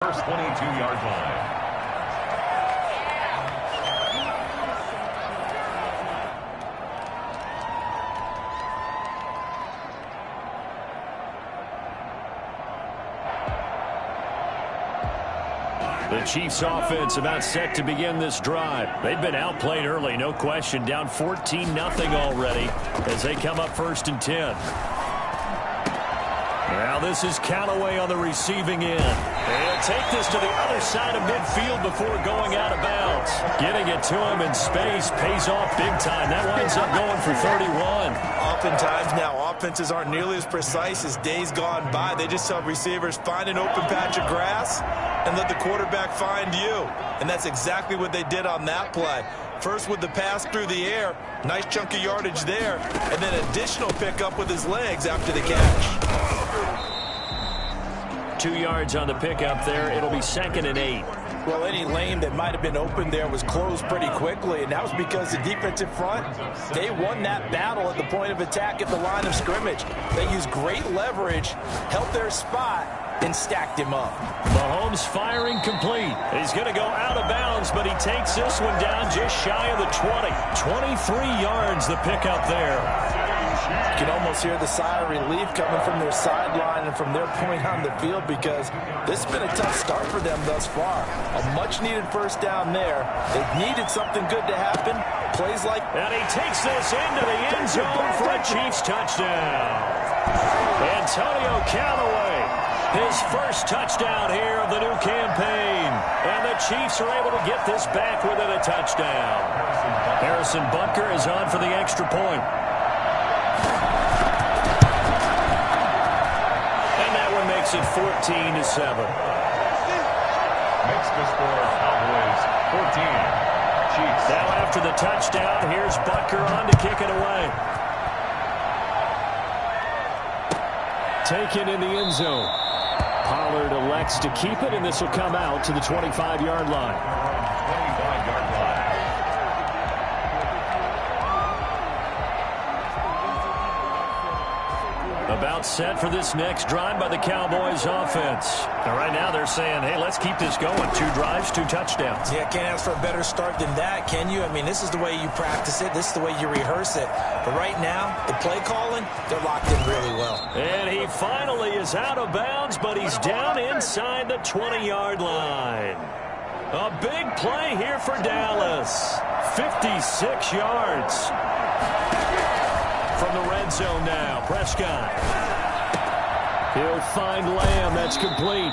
First 22-yard line. The Chiefs offense about set to begin this drive. They've been outplayed early, no question. Down 14-0 already as they come up 1st and 10. Now this is Callaway on the receiving end. They'll take this to the other side of midfield before going out of bounds. Getting it to him in space pays off big time. That winds up going for 31. Oftentimes now, offenses aren't nearly as precise as days gone by. They just tell receivers, find an open patch of grass and let the quarterback find you. And that's exactly what they did on that play. First with the pass through the air, nice chunk of yardage there, and then additional pickup with his legs after the catch. 2 yards on the pickup there. It'll be 2nd and 8. Well, any lane that might have been open there was closed pretty quickly, and that was because the defensive front, they won that battle at the point of attack at the line of scrimmage. They used great leverage, held their spot, and stacked him up. Mahomes firing complete. He's going to go out of bounds, but he takes this one down just shy of the 20. 23 yards the pickup there. You can almost hear the sigh of relief coming from their sideline and from their point on the field because this has been a tough start for them thus far. A much-needed first down there. They needed something good to happen. Plays like... And he takes this into the end zone for a Chiefs touchdown. Antonio Callaway, his first touchdown here of the new campaign. And the Chiefs are able to get this back within a touchdown. Harrison Butker is on for the extra point. Makes it 14-7. Makes the score Cowboys 14. Chiefs. Now after the touchdown, here's Butker on to kick it away. Taken in the end zone. Pollard elects to keep it, and this will come out to the 25-yard line. 25-yard line. About set for this next drive by the Cowboys offense. And right now they're saying, hey, let's keep this going. 2 drives, 2 touchdowns. Yeah, can't ask for a better start than that, can you? I mean, this is the way you practice it. This is the way you rehearse it. But right now, the play calling, they're locked in really well. And he finally is out of bounds, but he's down inside the 20-yard line. A big play here for Dallas. 56 yards. From the red zone now, Prescott. He'll find Lamb. That's complete.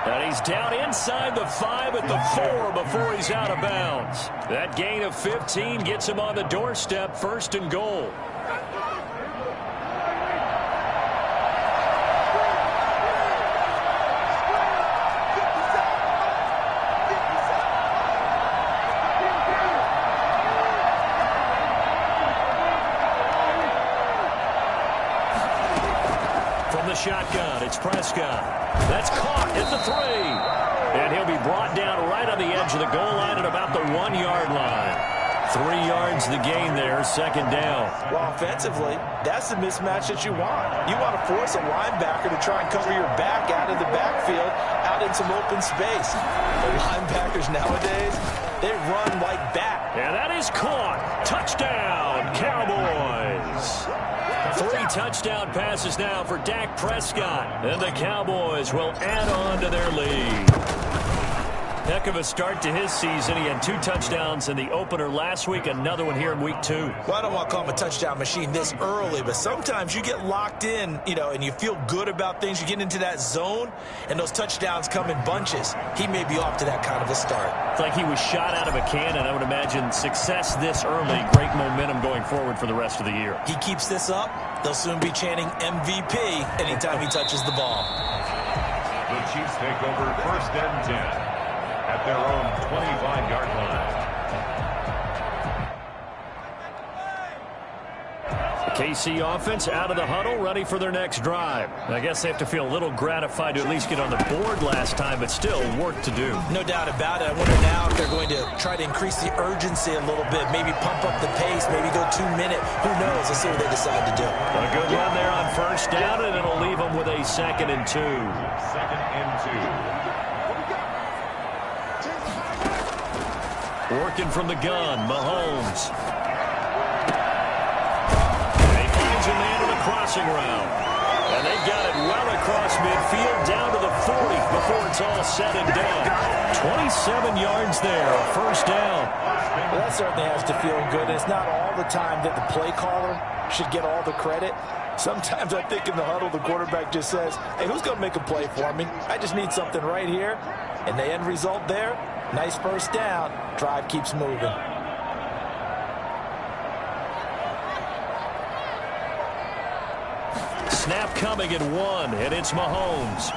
And he's down inside the 5 at the 4 before he's out of bounds. That gain of 15 gets him on the doorstep, 1st and goal. Shotgun. It's Prescott. That's caught at the 3. And he'll be brought down right on the edge of the goal line at about the 1-yard line. 3 yards the gain there, 2nd down. Well, offensively, that's the mismatch that you want. You want to force a linebacker to try and cover your back out of the backfield, out in some open space. The linebackers nowadays, they run like that. And that is caught. Touchdown, Cowboys. 3 touchdown passes now for Dak Prescott. And the Cowboys will add on to their lead. Heck of a start to his season. He had 2 touchdowns in the opener last week, another one here in week 2. Well, I don't want to call him a touchdown machine this early, but sometimes you get locked in, and you feel good about things. You get into that zone, and those touchdowns come in bunches. He may be off to that kind of a start. It's like he was shot out of a cannon. I would imagine success this early, great momentum going forward for the rest of the year. He keeps this up, they'll soon be chanting MVP anytime he touches the ball. The Chiefs take over 1st and 10. At their own 25-yard line. The KC offense out of the huddle, ready for their next drive. I guess they have to feel a little gratified to at least get on the board last time, but still work to do. No doubt about it. I wonder now if they're going to try to increase the urgency a little bit, maybe pump up the pace, maybe go 2-minute. Who knows? Let's see what they decide to do. A good run there on 1st down, and it'll leave them with a 2nd and 2. 2nd and 2. Working from the gun, Mahomes. And he finds a man in the crossing route. And they got it well across midfield down to the 40 before it's all said and done. 27 yards there, a first down. Well, that certainly has to feel good. It's not all the time that the play caller should get all the credit. Sometimes I think in the huddle, the quarterback just says, hey, who's going to make a play for me? I just need something right here. And the end result there, nice first down. Drive keeps moving. Snap coming at 1, and it's Mahomes.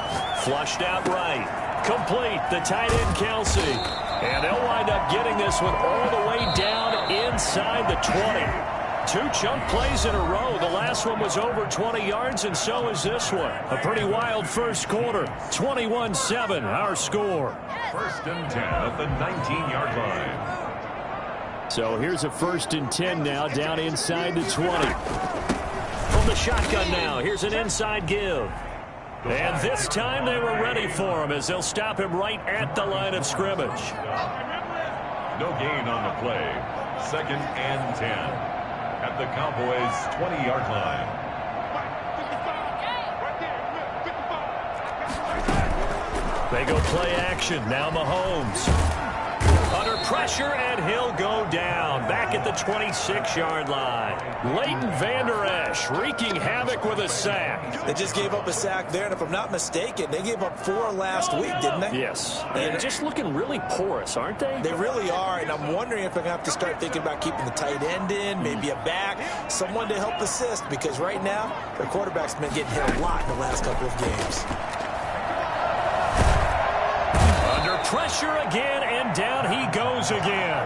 Flushed out right. Complete, the tight end Kelsey. And they'll wind up getting this one all the way down inside the 20. 2 chunk plays in a row. The last one was over 20 yards, and so is this one. A pretty wild first quarter. 21-7, our score. First and 10 at the 19-yard line. So here's a first and 10 now, down inside the 20. From the shotgun now, here's an inside give. And this time they were ready for him as they'll stop him right at the line of scrimmage. No gain on the play. Second and 10 at the Cowboys' 20-yard line. They go play action. Now Mahomes. Under pressure, and he'll go down. Back at the 26-yard line. Leighton Vander Esch wreaking havoc with a sack. They just gave up a sack there, and if I'm not mistaken, they gave up 4 last week, didn't they? Yes. And just looking really porous, aren't they? They really are, and I'm wondering if I'm going to have to start thinking about keeping the tight end in, maybe a back, someone to help assist, because right now, their quarterback's been getting hit a lot in the last couple of games. Pressure again, and down he goes again.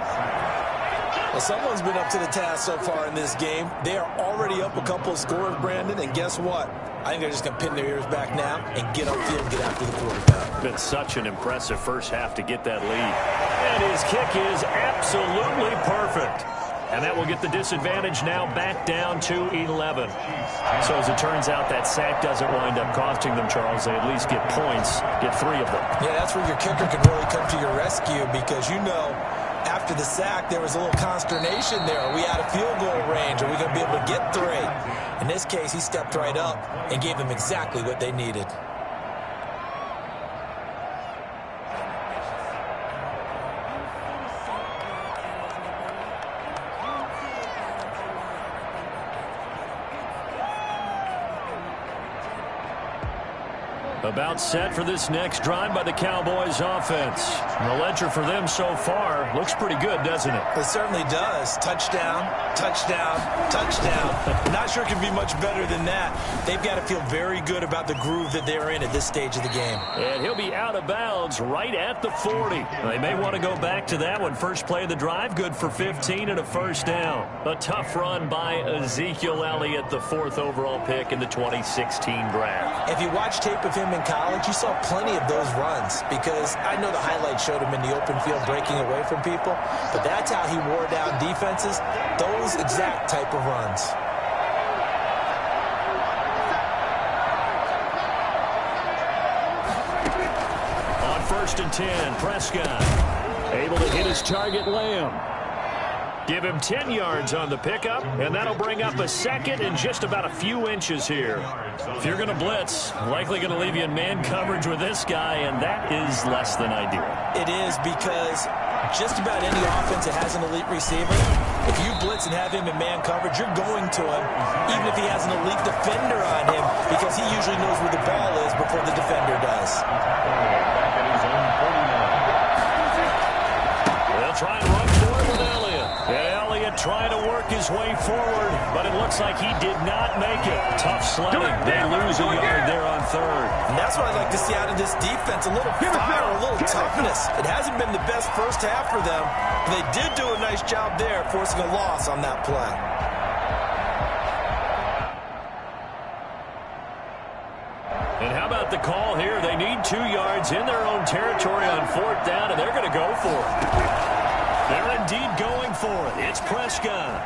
Well, someone's been up to the task so far in this game. They are already up a couple of scores, Brandon, and guess what? I think they're just going to pin their ears back now and get upfield and get after the quarterback. Been such an impressive first half to get that lead. And his kick is absolutely perfect. And that will get the disadvantage now back down to 11. So as it turns out, that sack doesn't wind up costing them, Charles. They at least get points, get 3 of them. Yeah, that's where your kicker can really come to your rescue because, you know, after the sack, there was a little consternation there. Are we out of field goal range? Are we going to be able to get 3? In this case, he stepped right up and gave them exactly what they needed. About set for this next drive by the Cowboys offense. And the ledger for them so far looks pretty good, doesn't it? It certainly does. Touchdown, touchdown, touchdown. Not sure it can be much better than that. They've got to feel very good about the groove that they're in at this stage of the game. And he'll be out of bounds right at the 40. They may want to go back to that one. First play of the drive, good for 15 and a first down. A tough run by Ezekiel Elliott, the 4th overall pick in the 2016 draft. If you watch tape of him in college, you saw plenty of those runs because I know the highlights showed him in the open field breaking away from people, but that's how he wore down defenses, those exact type of runs. On 1st and 10, Prescott able to hit his target, Lamb. Give him 10 yards on the pickup, and that'll bring up a second and just about a few inches here. If you're going to blitz, likely going to leave you in man coverage with this guy, and that is less than ideal. It is because just about any offense that has an elite receiver, if you blitz and have him in man coverage, you're going to him, even if he has an elite defender on him, because he usually knows where the ball is before the defender does. They'll try and run for it with Elliott. And Elliott trying to work his way forward, but it looks like he did not make it. Tough sledding. They lose a yard there on 3rd. And that's what I'd like to see out of this defense, a little fire, a little toughness. It hasn't been the best first half for them, but they did do a nice job there, forcing a loss on that play. And how about the call here? They need 2 yards in their own territory on 4th down, and they're going to go for it. They're indeed going for it. It's Prescott.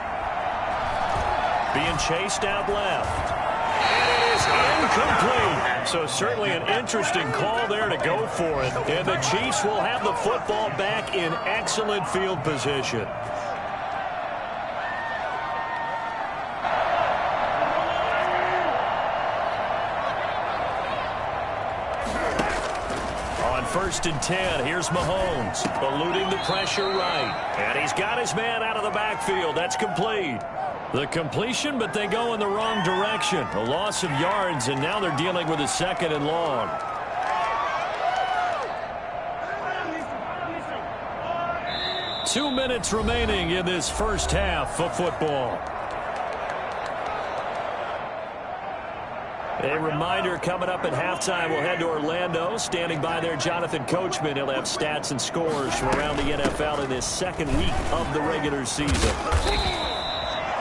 Being chased out left. And it is incomplete. So certainly an interesting call there to go for it. And the Chiefs will have the football back in excellent field position. First and 10. Here's Mahomes, eluding the pressure right. And he's got his man out of the backfield. That's complete. The completion, but they go in the wrong direction. A loss of yards, and now they're dealing with a 2nd and long. Two minutes remaining in this first half of football. A reminder coming up at halftime, we'll head to Orlando. Standing by there, Jonathan Coachman. He'll have stats and scores from around the NFL in this second week of the regular season.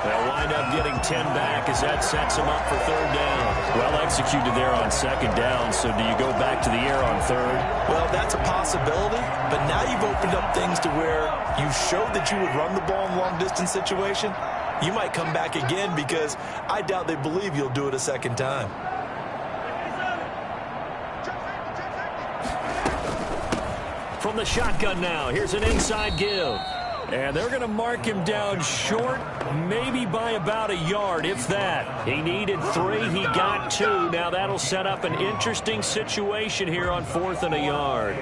They'll wind up getting 10 back as that sets them up for 3rd down. Well executed there on 2nd down, so do you go back to the air on 3rd? Well, that's a possibility, but now you've opened up things to where you showed that you would run the ball in long-distance situation. You might come back again because I doubt they believe you'll do it a 2nd time. From the shotgun now, here's an inside give. And they're going to mark him down short, maybe by about a yard, if that. He needed 3, he got 2. Now that'll set up an interesting situation here on 4th and a yard.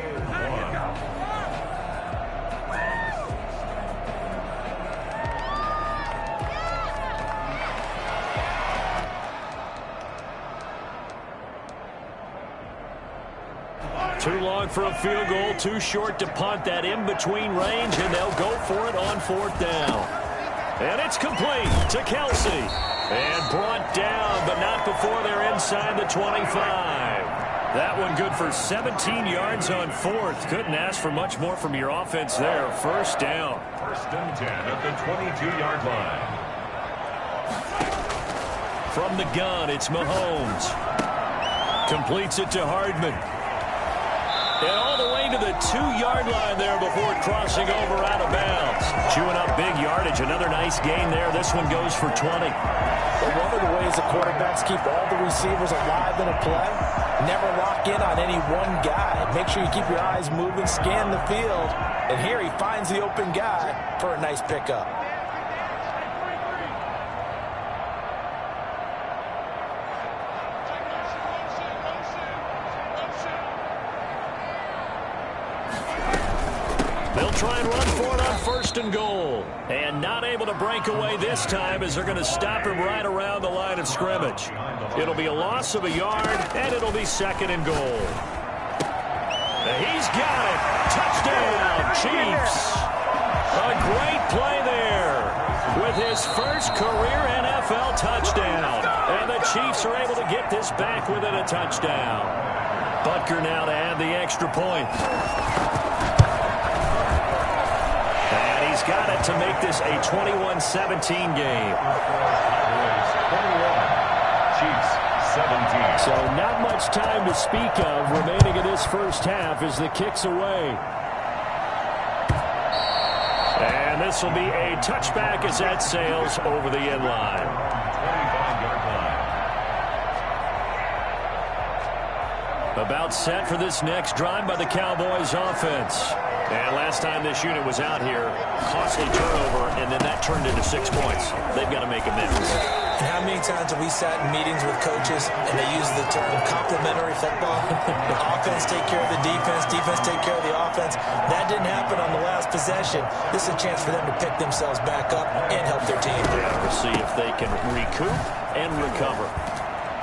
Too long for a field goal, too short to punt. That in-between range, and they'll go for it on 4th down. And it's complete to Kelsey. And brought down, but not before they're inside the 25. That one good for 17 yards on 4th. Couldn't ask for much more from your offense there. 1st down. 1st and 10 at the 22-yard line. From the gun, it's Mahomes. Completes it to Hardman. And all the way to the 2-yard line there before crossing over out of bounds. Chewing up big yardage. Another nice gain there. This one goes for 20. But one of the ways the quarterbacks keep all the receivers alive in a play, never lock in on any one guy. Make sure you keep your eyes moving, scan the field. And here he finds the open guy for a nice pickup. Try and run for it on 1st and goal. And not able to break away this time as they're going to stop him right around the line of scrimmage. It'll be a loss of a yard, and it'll be 2nd and goal. He's got it. Touchdown, Chiefs. A great play there with his first career NFL touchdown. And the Chiefs are able to get this back within a touchdown. Butker now to add the extra point. He's got it to make this a 21-17 game. Chiefs 17. So not much time to speak of remaining in this first half as the kick's away. And this will be a touchback as that sails over the end line. 25-yard line. About set for this next drive by the Cowboys offense. And last time this unit was out here, costly turnover, and then that turned into 6 points. They've got to make amends. And how many times have we sat in meetings with coaches and they use the term complementary football? Offense take care of the defense, defense take care of the offense. That didn't happen on the last possession. This is a chance for them to pick themselves back up and help their team. Yeah, we'll see if they can recoup and recover.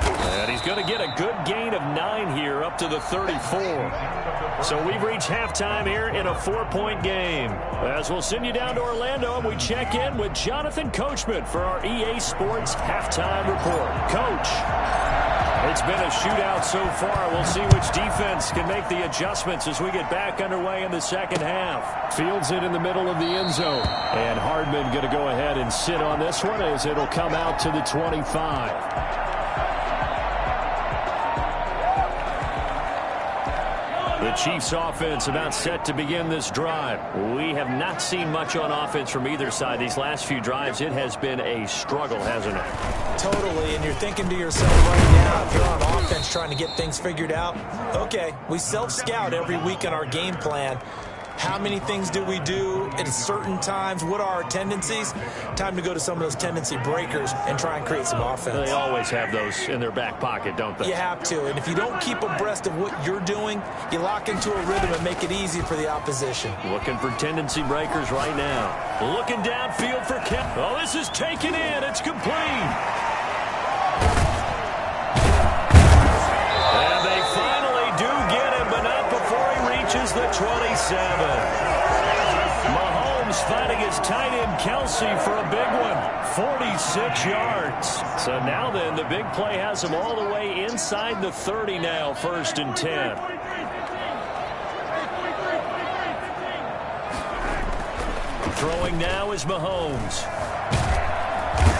And he's going to get a good gain of 9 here up to the 34. So we've reached halftime here in a 4-point game. As we'll send you down to Orlando, and we check in with Jonathan Coachman for our EA Sports Halftime Report. Coach, it's been a shootout so far. We'll see which defense can make the adjustments as we get back underway in the second half. Fields it in the middle of the end zone. And Hardman going to go ahead and sit on this one as it'll come out to the 25. The Chiefs offense about set to begin this drive. We have not seen much on offense from either side. These last few drives, it has been a struggle, hasn't it? Totally, and you're thinking to yourself right now, if you're on offense trying to get things figured out, okay, we self-scout every week on our game plan. How many things do we do at certain times? What are our tendencies? Time to go to some of those tendency breakers and try and create some offense. They always have those in their back pocket, don't they? You have to, and if you don't keep abreast of what you're doing, you lock into a rhythm and make it easy for the opposition. Looking for tendency breakers right now. Looking downfield for Kemp. Oh, this is taken in. It's complete. And they finally do get him, but not before he reaches the 27. Mahomes finding his tight end Kelsey for a big one. 46 yards. So now then, the big play has him all the way inside the 30 now, 1st and 10. Throwing now is Mahomes.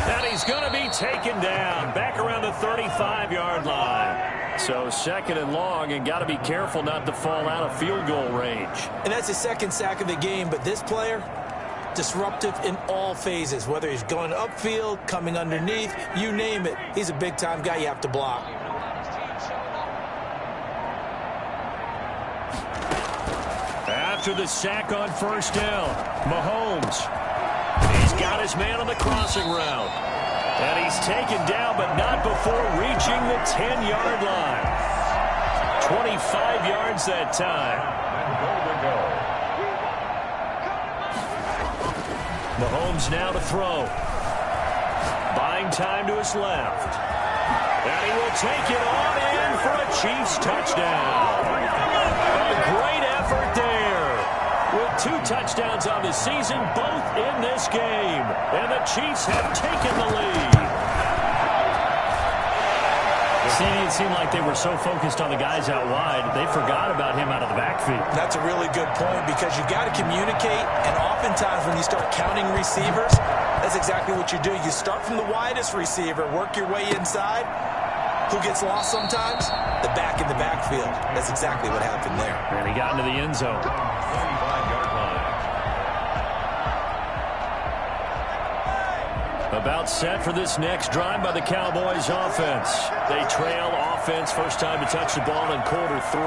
And he's going to be taken down back around the 35-yard line. So 2nd and long, and got to be careful not to fall out of field goal range. And that's his 2nd sack of the game, but this player, disruptive in all phases, whether he's going upfield, coming underneath, you name it. He's a big-time guy you have to block. After the sack on 1st down, Mahomes. He's got his man on the crossing route. And he's taken down, but not before reaching the 10-yard line. 25 yards that time. Mahomes now to throw. Buying time to his left. And he will take it on in for a Chiefs touchdown. A great effort there. With 2 touchdowns on the season, both in this game. And the Chiefs have taken the lead. See, it seemed like they were so focused on the guys out wide, they forgot about him out of the backfield. That's a really good point because you've got to communicate, and oftentimes when you start counting receivers, that's exactly what you do. You start from the widest receiver, work your way inside. Who gets lost sometimes? The back in the backfield. That's exactly what happened there. And he got into the end zone. 35-yard line. About set for this next drive by the Cowboys offense. They trail offense, first time to touch the ball in quarter 3,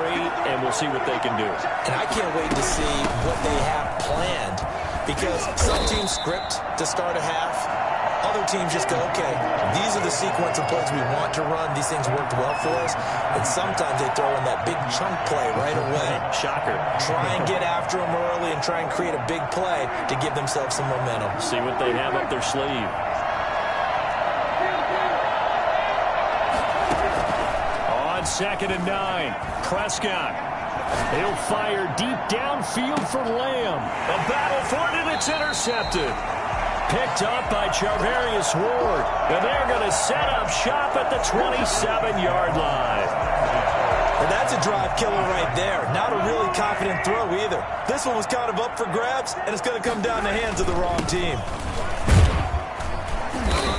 and we'll see what they can do. And I can't wait to see what they have planned because some teams script to start a half. Other teams just go, okay, these are the sequence of plays we want to run. These things worked well for us. And sometimes they throw in that big chunk play right away. Shocker. Try and get after them early and try and create a big play to give themselves some momentum. See what they have up their sleeve. On 2nd and 9, Prescott. He'll fire deep downfield for Lamb. A battle for it, and it's intercepted. Picked up by Charvarius Ward. And they're going to set up shop at the 27-yard line. And that's a drive killer right there. Not a really confident throw either. This one was kind of up for grabs, and it's going to come down the hands of the wrong team.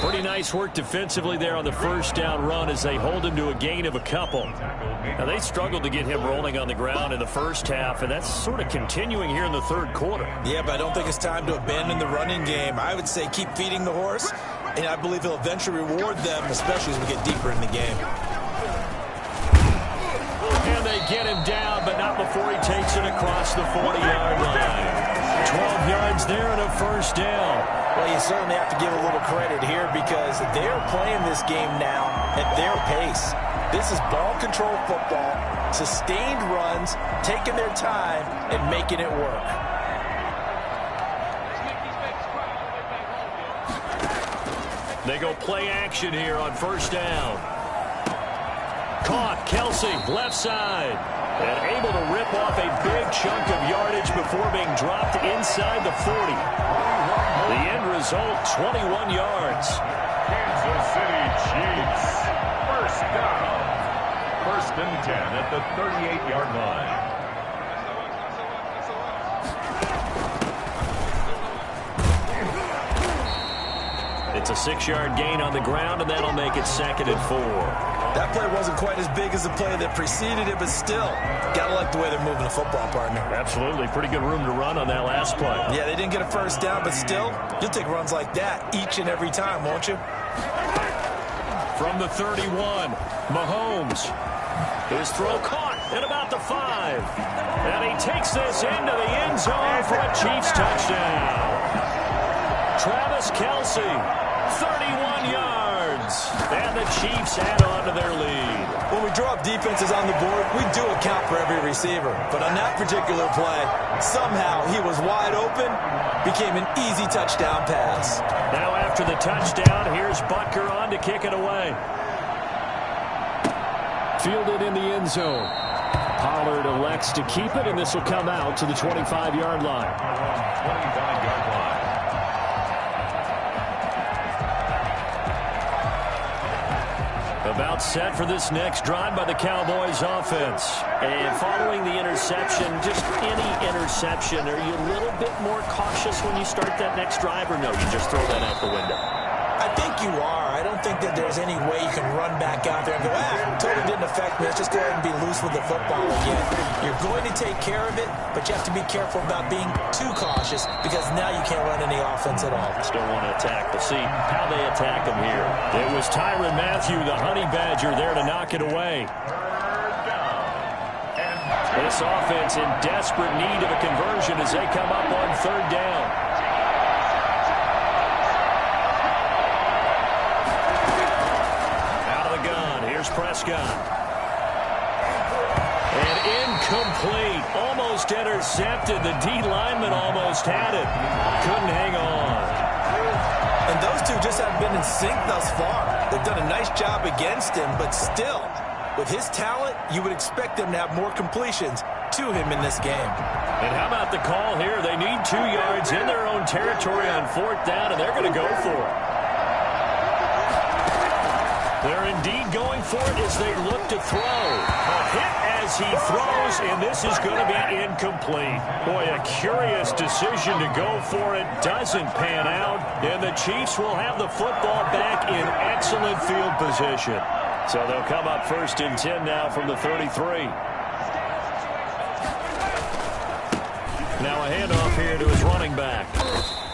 Pretty nice work defensively there on the 1st down run as they hold him to a gain of a couple. Now, they struggled to get him rolling on the ground in the first half, and that's sort of continuing here in the 3rd quarter. Yeah, but I don't think it's time to abandon the running game. I would say keep feeding the horse, and I believe he'll eventually reward them, especially as we get deeper in the game. And they get him down, but not before he takes it across the 40-yard line. 12 yards there and a 1st down. Well, you certainly have to give a little credit here because they're playing this game now at their pace. This is ball control football, sustained runs, taking their time and making it work. They go play action here on 1st down. Caught, Kelsey, left side. And able to rip off a big chunk of yardage before being dropped inside the 40. The end result, 21 yards. Kansas City Chiefs. 1st down. 1st and 10 at the 38-yard line. It's a 6-yard gain on the ground, and that'll make it 2nd and 4. That play wasn't quite as big as the play that preceded it, but still, gotta like the way they're moving the football, partner. Absolutely. Pretty good room to run on that last play. Yeah, they didn't get a first down, but still, you'll take runs like that each and every time, won't you? From the 31, Mahomes. His throw caught at about the 5. And he takes this into the end zone for a Chiefs touchdown. Travis Kelce, 31 yards. And the Chiefs add on to their lead. When we draw up defenses on the board, we do account for every receiver. But on that particular play, somehow he was wide open, became an easy touchdown pass. Now after the touchdown, here's Butker on to kick it away. Fielded in the end zone. Pollard elects to keep it, and this will come out to the 25-yard line. 25-yard line. About set for this next drive by the Cowboys offense. And following the interception, just any interception, are you a little bit more cautious when you start that next drive, or no, you just throw that out the window? I think you are. I don't think that there's any way you can run back out there and go, totally didn't affect me. Let's just go ahead and be loose with the football again. You're going to take care of it, but you have to be careful about being too cautious because now you can't run any offense at all. Still want to attack. We'll see how they attack him here. It was Tyrann Mathieu, the Honey Badger, there to knock it away. This offense in desperate need of a conversion as they come up on 3rd down. Prescott. And incomplete. Almost intercepted. The D lineman almost had it. Couldn't hang on. And those two just haven't been in sync thus far. They've done a nice job against him, but still, with his talent, you would expect them to have more completions to him in this game. And how about the call here? They need 2 yards in their own territory on 4th down, and they're going to go for it. They're indeed going for it as they look to throw. A hit as he throws, and this is going to be incomplete. Boy, a curious decision to go for it. Doesn't pan out, and the Chiefs will have the football back in excellent field position. So they'll come up 1st and 10 now from the 33. Now a handoff here to his running back.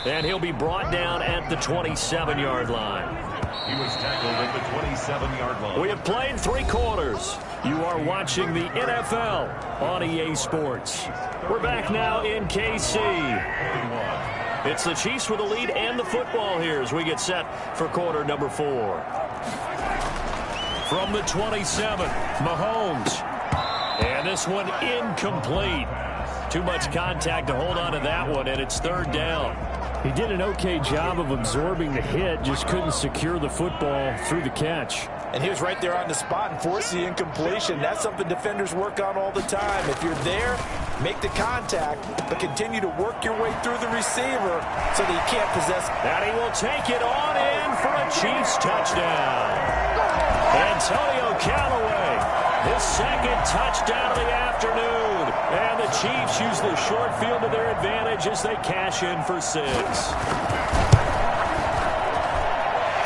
And he'll be brought down at the 27-yard line. He was tackled at the 27-yard line. We have played 3 quarters. You are watching the NFL on EA Sports. We're back now in KC. It's the Chiefs with the lead and the football here as we get set for quarter number 4. From the 27, Mahomes. And this one incomplete. Too much contact to hold on to that one, and it's 3rd down. He did an okay job of absorbing the hit, just couldn't secure the football through the catch. And he was right there on the spot and forced the incompletion. That's something defenders work on all the time. If you're there, make the contact, but continue to work your way through the receiver so that he can't possess. And he will take it on in for a Chiefs touchdown. Antonio Callaway, his 2nd touchdown of the afternoon. And the Chiefs use the short field to their advantage as they cash in for 6.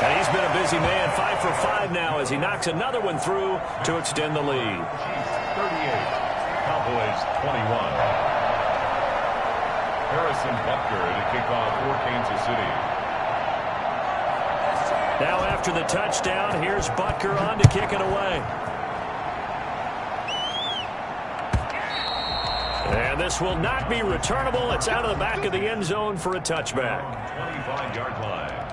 And he's been a busy man, 5 for 5 now as he knocks another one through to extend the lead. 38, Cowboys 21. Harrison Butker to kick off for Kansas City. Now after the touchdown, here's Butker on to kick it away. And this will not be returnable. It's out of the back of the end zone for a touchback. 25-yard line.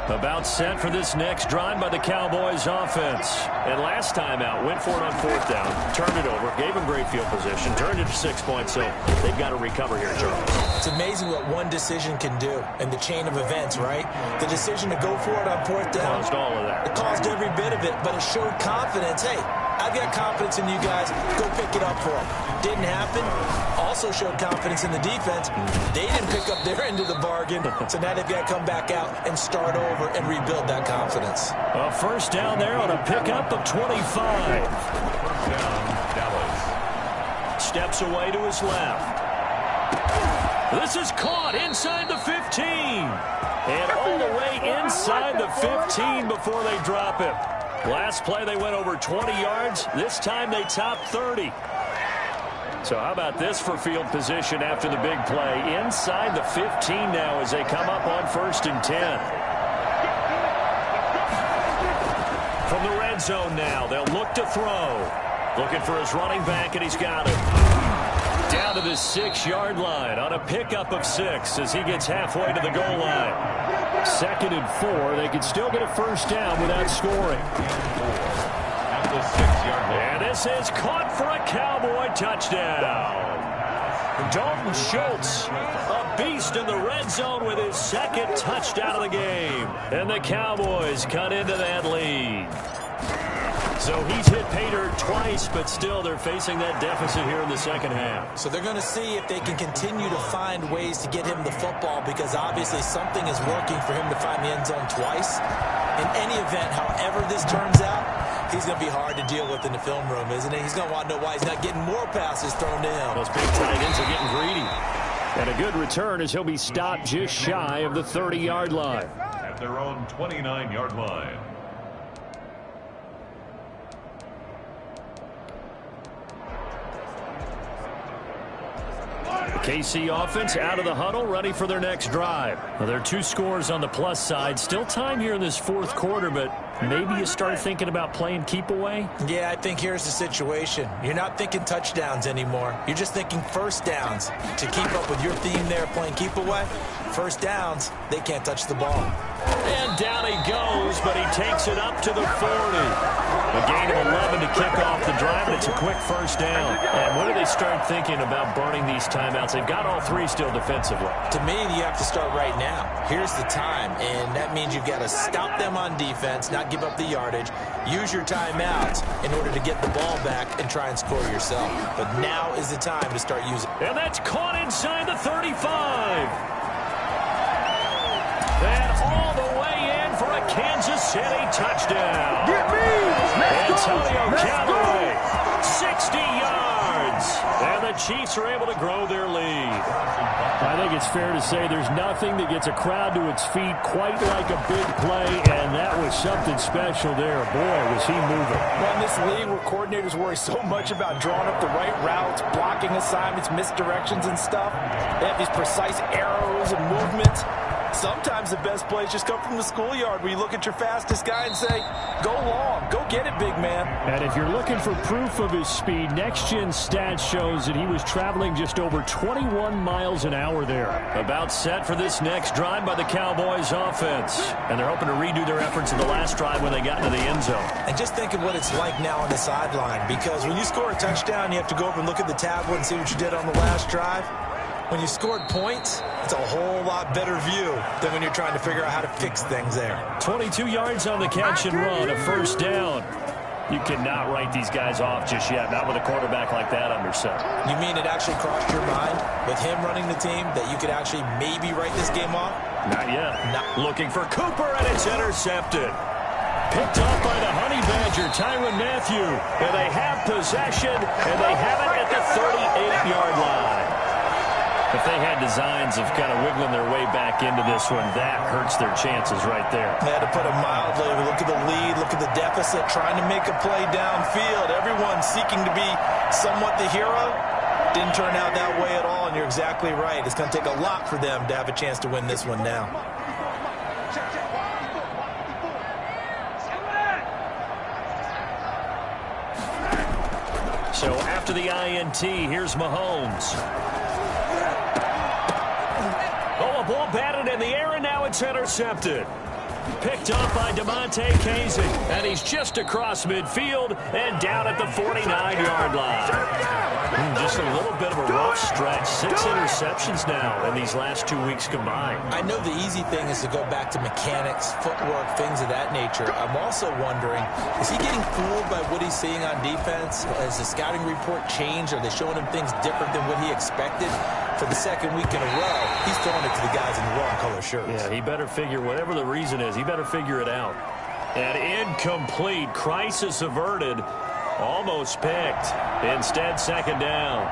About set for this next drive by the Cowboys offense. And last time out, went for it on 4th down, turned it over, gave him great field position, turned it to 6 points, so they've got to recover here, Charles. It's amazing what one decision can do in the chain of events, right? The decision to go for it on 4th down. Caused all of that. It caused every bit of it, but it showed confidence. Hey, I've got confidence in you guys. Go pick it up for them. Didn't happen. Also showed confidence in the defense. They didn't pick up their end of the bargain, so now they've got to come back out and start over and rebuild that confidence. A 1st down there on a pickup of 25. 1st down, Dallas. Steps away to his left. This is caught inside the 15. And all the way inside the 15 before they drop it. Last play, they went over 20 yards. This time, they topped 30. So how about this for field position after the big play? Inside the 15 now as they come up on 1st and 10. From the red zone now, they'll look to throw. Looking for his running back, and he's got it. Down to the 6-yard line on a pickup of 6 as he gets halfway to the goal line. 2nd and 4. They could still get a first down without scoring. At the 6-yard line. And this is caught for a Cowboy touchdown. Dalton Schultz, a beast in the red zone with his 2nd touchdown of the game. And the Cowboys cut into that lead. So he's hit pay dirt twice, but still they're facing that deficit here in the second half. So they're going to see if they can continue to find ways to get him the football, because obviously something is working for him to find the end zone twice. In any event, however this turns out, he's going to be hard to deal with in the film room, isn't he? He's going to want to know why he's not getting more passes thrown to him. Those big tight ends are getting greedy. And a good return as he'll be stopped just shy of the 30-yard line. At their own 29-yard line. KC offense out of the huddle, ready for their next drive. Well, there are 2 scores on the plus side. Still time here in this 4th quarter, but maybe you start thinking about playing keep away? Yeah, I think here's the situation. You're not thinking touchdowns anymore. You're just thinking first downs. To keep up with your theme there, playing keep away, first downs, they can't touch the ball. And down he goes, but he takes it up to the 40. A gain of 11 to kick off the drive, and it's a quick first down. And when do they start thinking about burning these timeouts? They've got all 3 still defensively. To me, you have to start right now. Here's the time, and that means you've got to stop them on defense, not give up the yardage, use your timeouts in order to get the ball back and try and score yourself. But now is the time to start using it. And that's caught inside the 35. And all the way in for a Kansas City touchdown. Get me! Antonio Callaway, 60 yards. And the Chiefs are able to grow their lead. I think it's fair to say there's nothing that gets a crowd to its feet quite like a big play, and that was something special there. Boy, was he moving. Well, in this league where coordinators worry so much about drawing up the right routes, blocking assignments, misdirections and stuff, they have these precise arrows and movements. Sometimes the best plays just come from the schoolyard where you look at your fastest guy and say, go long, go get it, big man. And if you're looking for proof of his speed, Next Gen Stats shows that he was traveling just over 21 miles an hour there. About set for this next drive by the Cowboys offense. And they're hoping to redo their efforts in the last drive when they got into the end zone. And just think of what it's like now on the sideline, because when you score a touchdown, you have to go over and look at the tablet and see what you did on the last drive. When you scored points, it's a whole lot better view than when you're trying to figure out how to fix things there. 22 yards on the catch and run, a first down. You cannot write these guys off just yet, not with a quarterback like that under center. You mean it actually crossed your mind with him running the team that you could actually maybe write this game off? Not yet. Looking for Cooper, and it's intercepted. Picked off by the Honey Badger, Tyrann Mathieu. And they have possession, and they have it at the 38-yard line. If they had designs of kind of wiggling their way back into this one, that hurts their chances right there. They had to put it mildly. Look at the lead, look at the deficit, trying to make a play downfield. Everyone seeking to be somewhat the hero. Didn't turn out that way at all, and you're exactly right. It's going to take a lot for them to have a chance to win this one now. So after the INT, here's Mahomes. Oh, a ball batted in the air, and now it's intercepted. Picked up by Damontae Kazee, and he's just across midfield and down at the 49-yard line. Just a little bit of a rough stretch. 6 interceptions now in these last 2 weeks combined. I know the easy thing is to go back to mechanics, footwork, things of that nature. I'm also wondering, is he getting fooled by what he's seeing on defense? Has the scouting report changed? Are they showing him things different than what he expected? For the second week in a row, he's throwing it to the guys in the wrong color shirts. Yeah, he better figure, whatever the reason is, he better figure it out. And incomplete. Crisis averted. Almost picked. Instead, second down.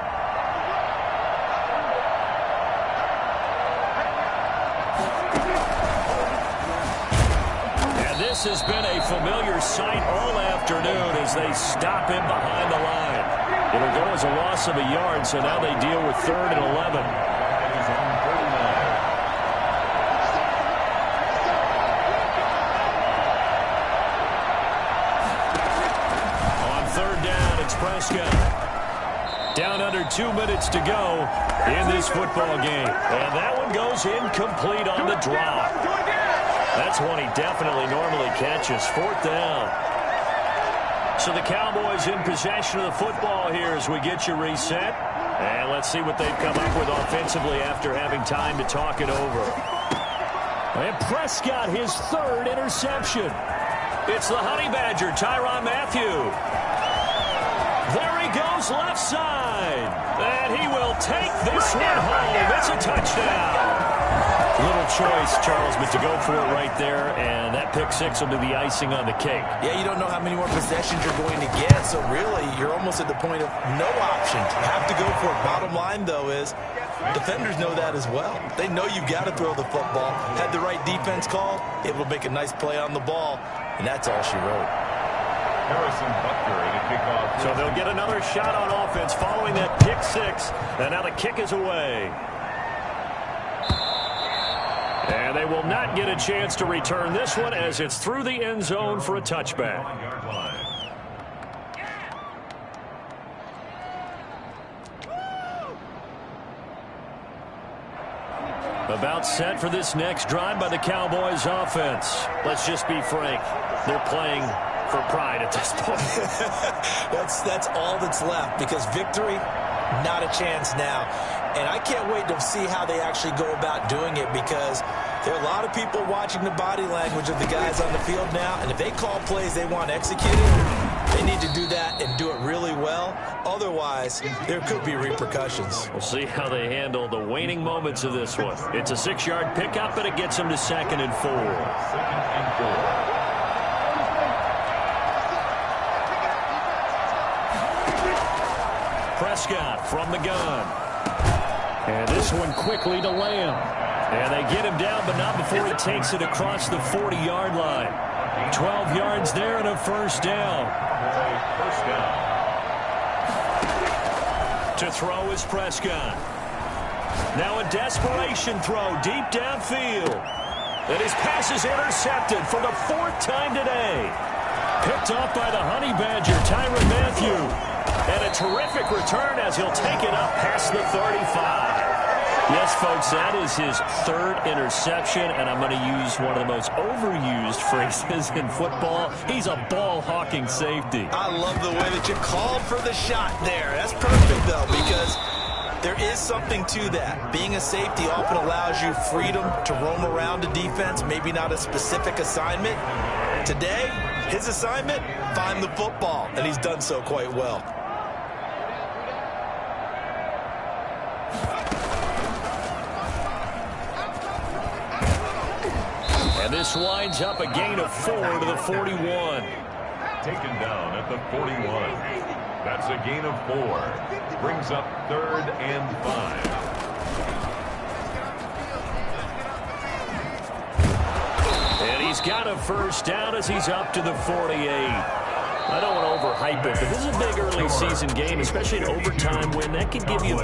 This has been a familiar sight all afternoon as they stop him behind the line. It'll go as a loss of a yard, so now they deal with 3rd and 11. On 3rd down, it's Prescott. Down under 2 minutes to go in this football game. And that one goes incomplete on the drop. That's one he definitely normally catches. 4th down. So the Cowboys in possession of the football here as we get you reset. And let's see what they've come up with offensively after having time to talk it over. And Prescott, his 3rd interception. It's the Honey Badger, Tyrann Mathieu. There he goes left side. And he will take this one home. It's a touchdown. Little choice, Charles, but to go for it right there, and that pick 6 will be the icing on the cake. Yeah, you don't know how many more possessions you're going to get, so really, you're almost at the point of no options. You have to go for it. Bottom line, though, is defenders know that as well. They know you've got to throw the football. Had the right defense call, able to make a nice play on the ball, and that's all she wrote. Harrison Butker in a kickoff. So they'll get another shot on offense following that pick 6, and now the kick is away. And they will not get a chance to return this one as it's through the end zone for a touchback. About set for this next drive by the Cowboys offense. Let's just be frank. They're playing for pride at this point. That's all that's left, because victory, not a chance now. And I can't wait to see how they actually go about doing it, because there are a lot of people watching the body language of the guys on the field now, and if they call plays they want executed, they need to do that and do it really well. Otherwise, there could be repercussions. We'll see how they handle the waning moments of this one. It's a 6-yard pickup, and it gets them to 2nd and 4. 2nd and 4. Prescott from the gun. And this one quickly to Lamb. And they get him down, but not before he takes it across the 40-yard line. 12 yards there and a 1st down. To throw is Prescott. Now a desperation throw deep downfield. And his pass is intercepted for the 4th time today. Picked off by the Honey Badger, Tyrann Mathieu. And a terrific return as he'll take it up past the 35. Yes, folks, that is his 3rd interception, and I'm going to use one of the most overused phrases in football. He's a ball-hawking safety. I love the way that you called for the shot there. That's perfect, though, because there is something to that. Being a safety often allows you freedom to roam around a defense, maybe not a specific assignment. Today, his assignment, find the football, and he's done so quite well. And this winds up a gain of 4 to the 41. Taken down at the 41. That's a gain of 4. Brings up 3rd and 5. And he's got a 1st down as he's up to the 48. I don't want to overhype it, but this is a big early season game, especially an overtime win. That could give you a big